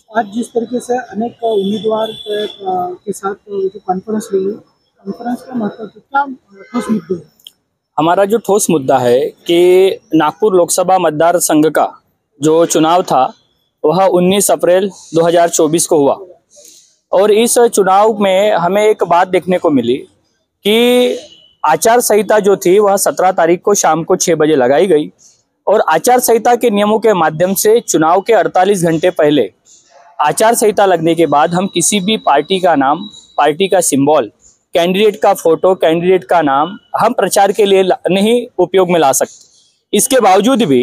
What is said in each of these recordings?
आज जिस तरीके से अनेक उम्मीदवार के साथ जो कॉन्फ्रेंस हुई, कॉन्फ्रेंस का महत्व क्या ठोस मुद्दे हैं? हमारा जो ठोस मुद्दा है कि नागपुर लोकसभा मतदार संघ का जो चुनाव था वह 19 अप्रैल 2024 को हुआ और इस चुनाव में हमें एक बात देखने को मिली कि आचार संहिता जो थी वह 17 तारीख को शाम को 6 बजे लगाई गई और आचार संहिता के नियमों के माध्यम से चुनाव के 48 घंटे पहले आचार संहिता लगने के बाद हम किसी भी पार्टी का नाम, पार्टी का सिंबल, कैंडिडेट का फोटो, कैंडिडेट का नाम हम प्रचार के लिए नहीं उपयोग में ला सकते। इसके बावजूद भी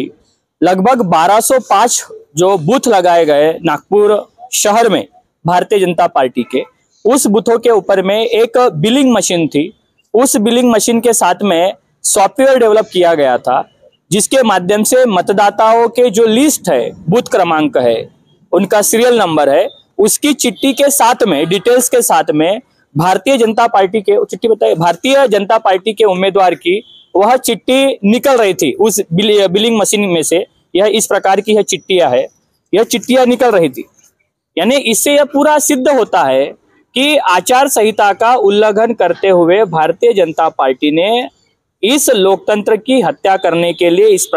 लगभग 1205 जो बूथ लगाए गए नागपुर शहर में भारतीय जनता पार्टी के, उस बूथों के ऊपर में एक बिलिंग मशीन थी। उस बिलिंग मशीन के साथ में सॉफ्टवेयर डेवलप किया गया था जिसके माध्यम से मतदाताओं के जो लिस्ट है, बूथ क्रमांक है, उनका सीरियल नंबर है, उसकी चिट्ठी के साथ में, डिटेल्स के साथ में भारतीय जनता पार्टी के चिट्ठी बताइए, भारतीय जनता पार्टी के उम्मीदवार की वह चिट्ठी निकल रही थी उस बिलिंग मशीन में से। यह इस प्रकार की चिट्ठियां है, यह चिट्ठियां निकल रही थी। यानी इससे यह पूरा सिद्ध होता है कि आचार संहिता का उल्लंघन करते हुए भारतीय जनता पार्टी ने इस लोकतंत्र की हत्या करने के लिए इस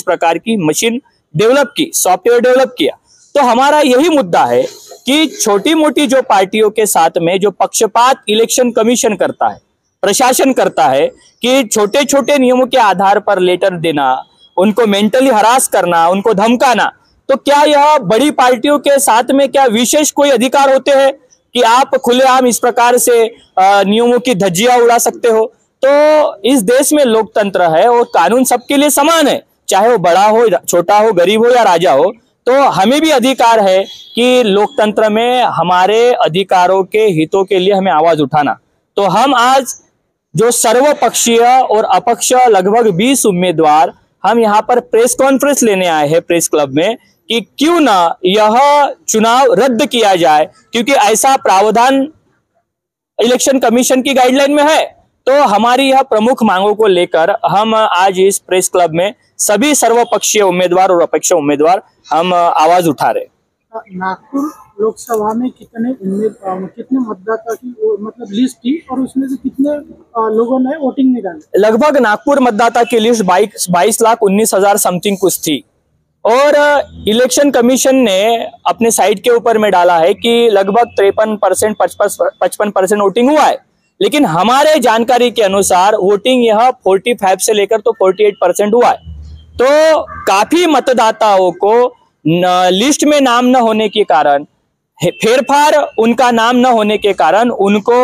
प्रकार की मशीन डेवलप की, सॉफ्टवेयर डेवलप किया। तो हमारा यही मुद्दा है कि छोटी मोटी जो पार्टियों के साथ में जो पक्षपात इलेक्शन कमीशन करता है, प्रशासन करता है कि छोटे छोटे नियमों के आधार पर लेटर देना, उनको मेंटली हरास करना, उनको धमकाना, तो क्या यह बड़ी पार्टियों के साथ में क्या विशेष कोई अधिकार होते हैं कि आप खुलेआम इस प्रकार से नियमों की धज्जियां उड़ा सकते हो? तो इस देश में लोकतंत्र है और कानून सबके लिए समान है, चाहे वो बड़ा हो, छोटा हो, गरीब हो या राजा हो। तो हमें भी अधिकार है कि लोकतंत्र में हमारे अधिकारों के हितों के लिए हमें आवाज उठाना। तो हम आज जो सर्वपक्षीय और अपक्ष लगभग 20 उम्मीदवार हम यहाँ पर प्रेस कॉन्फ्रेंस लेने आए हैं प्रेस क्लब में कि क्यों ना यह चुनाव रद्द किया जाए, क्योंकि ऐसा प्रावधान इलेक्शन कमीशन की गाइडलाइन में है। तो हमारी यह प्रमुख मांगों को लेकर हम आज इस प्रेस क्लब में सभी सर्वपक्षीय उम्मीदवार और अपक्ष उम्मीदवार हम आवाज उठा रहे। नागपुर लोकसभा में कितने मतदाता की मतलब लिस्ट थी और उसमें से कितने लोगों ने वोटिंग निकाली? लगभग नागपुर मतदाता की लिस्ट 22,19,000 समथिंग कुछ थी और इलेक्शन कमीशन ने अपने साइट के ऊपर में डाला है कि लगभग 53%, 55% वोटिंग हुआ है। लेकिन हमारे जानकारी के अनुसार वोटिंग यह 45 से लेकर तो 48% हुआ है। तो काफी मतदाताओं को लिस्ट में नाम न होने के कारण, फेरफार उनका नाम न होने के कारण उनको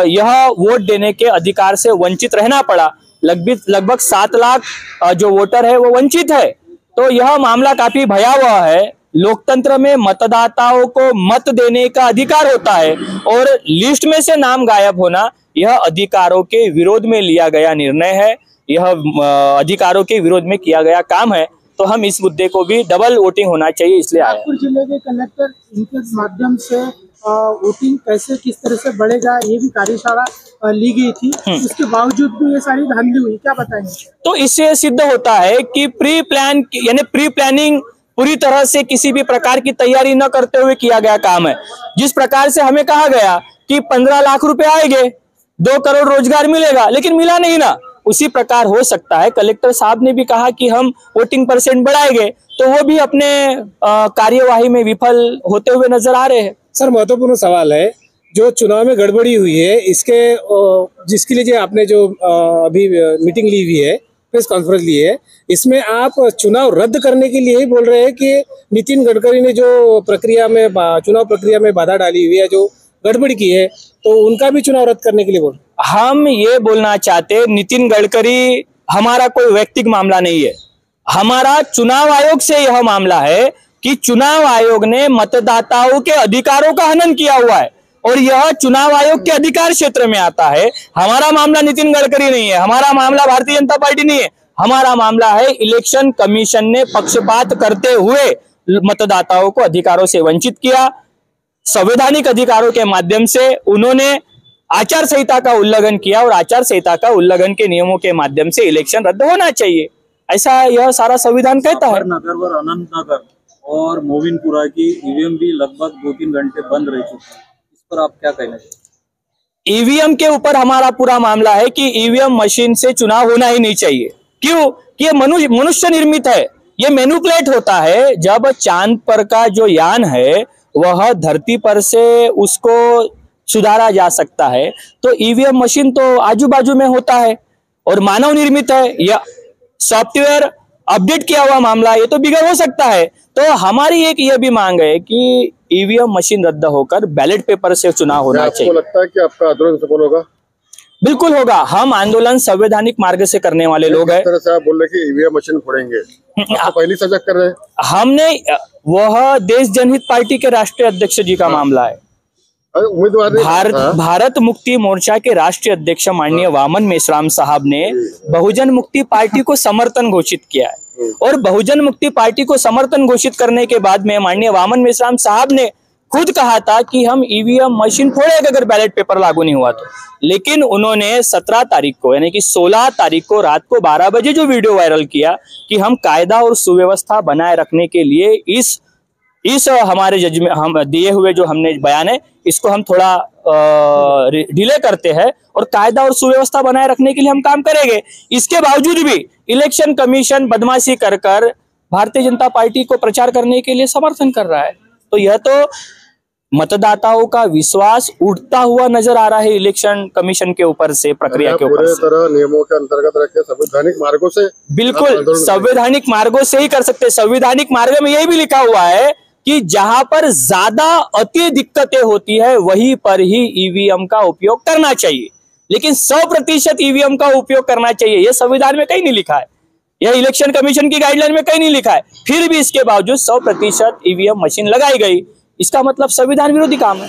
यह वोट देने के अधिकार से वंचित रहना पड़ा। लगभग 7 लाख जो वोटर है वो वंचित है। तो यह मामला काफी भयावह है। लोकतंत्र में मतदाताओं को मत देने का अधिकार होता है और लिस्ट में से नाम गायब होना यह अधिकारों के विरोध में लिया गया निर्णय है, यह अधिकारों के विरोध में किया गया काम है। तो हम इस मुद्दे को भी डबल वोटिंग होना चाहिए इसलिए आए। नागपुर जिले के कलेक्टर, इनके माध्यम से वोटिंग कैसे किस तरह से बढ़ेगा ये भी कार्यशाला ली गई थी, उसके बावजूद भी ये सारी धांधली हुई, क्या बताएंगे? तो इससे सिद्ध होता है कि प्री प्लानिंग पूरी तरह से किसी भी प्रकार की तैयारी न करते हुए किया गया काम है। जिस प्रकार से हमें कहा गया कि 15 लाख रुपए आएंगे, 2 करोड़ रोजगार मिलेगा, लेकिन मिला नहीं ना, उसी प्रकार हो सकता है। कलेक्टर साहब ने भी कहा कि हम वोटिंग % बढ़ाएंगे, तो वो भी अपने कार्यवाही में विफल होते हुए नजर आ रहे हैं। सर, महत्वपूर्ण सवाल है, जो चुनाव में गड़बड़ी हुई है इसके जिसके लिए आपने जो अभी मीटिंग ली हुई है, प्रेस कॉन्फ्रेंस ली है, इसमें आप चुनाव रद्द करने के लिए ही बोल रहे हैं कि नितिन गडकरी ने जो चुनाव प्रक्रिया में बाधा डाली हुई है, जो गड़बड़ी की है, तो उनका भी चुनाव रद्द करने के लिए बोल? हम ये बोलना चाहते, नितिन गडकरी हमारा कोई व्यक्तिगत मामला नहीं है, हमारा चुनाव आयोग से यह मामला है कि चुनाव आयोग ने मतदाताओं के अधिकारों का हनन किया हुआ है और यह चुनाव आयोग के अधिकार क्षेत्र में आता है। हमारा मामला नितिन गडकरी नहीं है, हमारा मामला भारतीय जनता पार्टी नहीं है, हमारा मामला है इलेक्शन कमीशन ने पक्षपात करते हुए मतदाताओं को अधिकारों से वंचित किया। संवैधानिक अधिकारों के माध्यम से उन्होंने आचार संहिता का उल्लंघन किया और आचार संहिता का उल्लंघन के नियमों के माध्यम से इलेक्शन रद्द होना चाहिए, ऐसा यह सारा संविधान कहता है। नगर व अनंतनगर और मोमिनपुरा की ईवीएम भी लगभग 2-3 घंटे बंद रह चुकी है। इस पर आप क्या कहना चाहिए? ईवीएम के ऊपर हमारा पूरा मामला है कि ईवीएम मशीन से चुनाव होना ही नहीं चाहिए। क्यों? कि ये मनुष्य निर्मित है, ये मैनिपुलेट होता है। जब चांद पर का जो यान है वह धरती पर से उसको सुधारा जा सकता है, तो ईवीएम मशीन तो आजू बाजू में होता है और मानव निर्मित है, या सॉफ्टवेयर अपडेट किया हुआ मामला, ये तो बिगड़ हो सकता है। तो हमारी एक ये भी मांग है कि ईवीएम मशीन रद्द होकर बैलेट पेपर से चुनाव होना चाहिए। आपको लगता है कि आपका आंदोलन सफल होगा? बिल्कुल होगा। हम आंदोलन संवैधानिक मार्ग से करने वाले लोग हैं। इस तरह से आप बोल रहे कि ईवीएम मशीन फोड़ेंगे, आप पहली सजग कर रहे हैं। हमने वह देश जनहित पार्टी के राष्ट्रीय अध्यक्ष जी का मामला है। उम्मीदवार भारत मुक्ति मोर्चा के राष्ट्रीय अध्यक्ष माननीय वामन मेश्राम साहब ने बहुजन मुक्ति पार्टी को समर्थन घोषित किया है, और बहुजन मुक्ति पार्टी को समर्थन घोषित करने के बाद में माननीय वामन मेश्राम साहब ने खुद कहा था कि हम ईवीएम मशीन फोड़ेंगे अगर बैलेट पेपर लागू नहीं हुआ तो। लेकिन उन्होंने 17 तारीख को यानी कि 16 तारीख को रात को 12 बजे जो वीडियो वायरल किया कि हम कायदा और सुव्यवस्था बनाए रखने के लिए इस हमारे जजमेंट हम दिए हुए जो हमने बयान है इसको हम थोड़ा डिले करते हैं और कायदा और सुव्यवस्था बनाए रखने के लिए हम काम करेंगे। इसके बावजूद भी इलेक्शन कमीशन बदमाशी कर भारतीय जनता पार्टी को प्रचार करने के लिए समर्थन कर रहा है। तो यह तो मतदाताओं का विश्वास उठता हुआ नजर आ रहा है इलेक्शन कमीशन के ऊपर से, प्रक्रिया के ऊपर से। तरह नियमों के अंतर्गत रखे संवैधानिक मार्गों से, बिल्कुल संवैधानिक मार्गों से ही कर सकते। संवैधानिक मार्ग में यही भी लिखा हुआ है कि जहां पर ज्यादा अति दिक्कतें होती है वहीं पर ही ईवीएम का उपयोग करना चाहिए, लेकिन 100% ईवीएम का उपयोग करना चाहिए यह संविधान में कहीं नहीं लिखा है, यह इलेक्शन कमीशन की गाइडलाइन में कहीं नहीं लिखा है। फिर भी इसके बावजूद 100% ईवीएम मशीन लगाई गई, इसका मतलब संविधान विरोधी काम है।